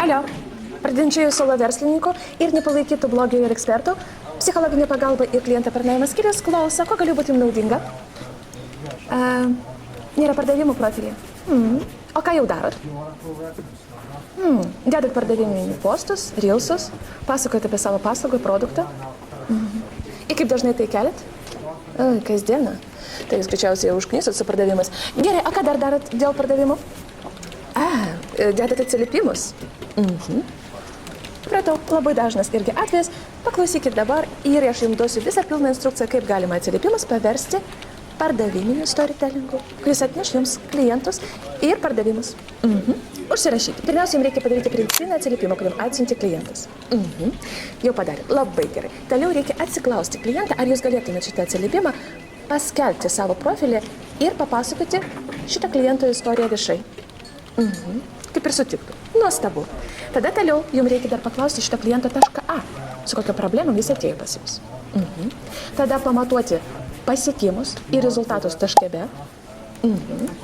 Alio, pradedančiųjų solo verslininkų ir nepalaikytų blogio ir ekspertų, psichologinė pagalba ir klientų aptarnavimas skyrius klauso, ko galiu būti jums naudinga. Nėra pardavimų profilį. O ką jau darot? Dedat pardaviminių postus, reelsus, pasakojate apie savo paslaugą, produktą. Ir kaip dažnai tai keliat? Kasdieną. Tai jūs greičiausiai jau užknisot su pardavimas. Gerai, o ką dar darot dėl pardavimų? Dedat atsiliepimus. Pratau, labai dažnas irgi atvejas. Paklausykit dabar ir aš jums duosiu visą pilną instrukciją, kaip galima atsiliepimus paversti pardaviminiu storytellingu, kuris atneš jums klientus ir pardavimus. Užsirašykit. Pirmiausia, jums reikia padaryti principinį atsiliepimą, kurį atsiunti klientas. Jau padarėt. Labai gerai. Toliau reikia atsiklausti klientą, ar jūs galėtumėte šitą atsiliepimą paskelbti savo profilį ir papasakoti šitą kliento istoriją viešai. Kaip ir sutiktų. Nuostabu. Tada toliau jums reikia dar paklausti šitą kliento .a, su kokia problemom jis atėjo pas jums. Tada pamatuoti pasiekimus ir rezultatus .b.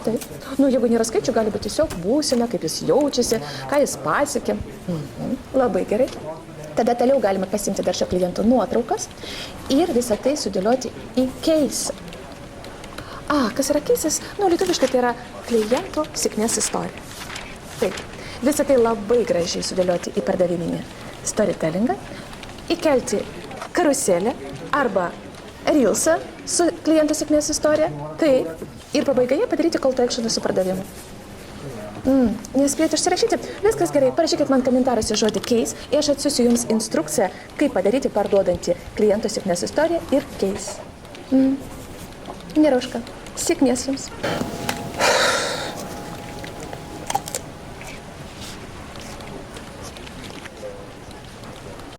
Taip. Jeigu nėra skaičių, gali būti tiesiog būsena, kaip jis jaučiasi, ką jis pasiekė. Labai gerai. Tada toliau galima pasimti dar šio kliento nuotraukas ir visą tai sudėlioti į keisą. Kas yra keisas? Lietuviškai tai yra kliento sėkmės istorija. Taip. Visą tai labai gražiai sudėlioti į pardaviminį storytellingą, įkelti karuselę arba reelsą su kliento sėkmės istorija. Taip. Ir pabaigoje padaryti call to action su pardavimu. Nespėjote užsirašyti? Viskas gerai. Parašykit man komentaruose žodį case ir aš atsiųsiu jums instrukciją, kaip padaryti parduodantį kliento sėkmės istoriją ir case. Nėra už ką. Sėkmės jums.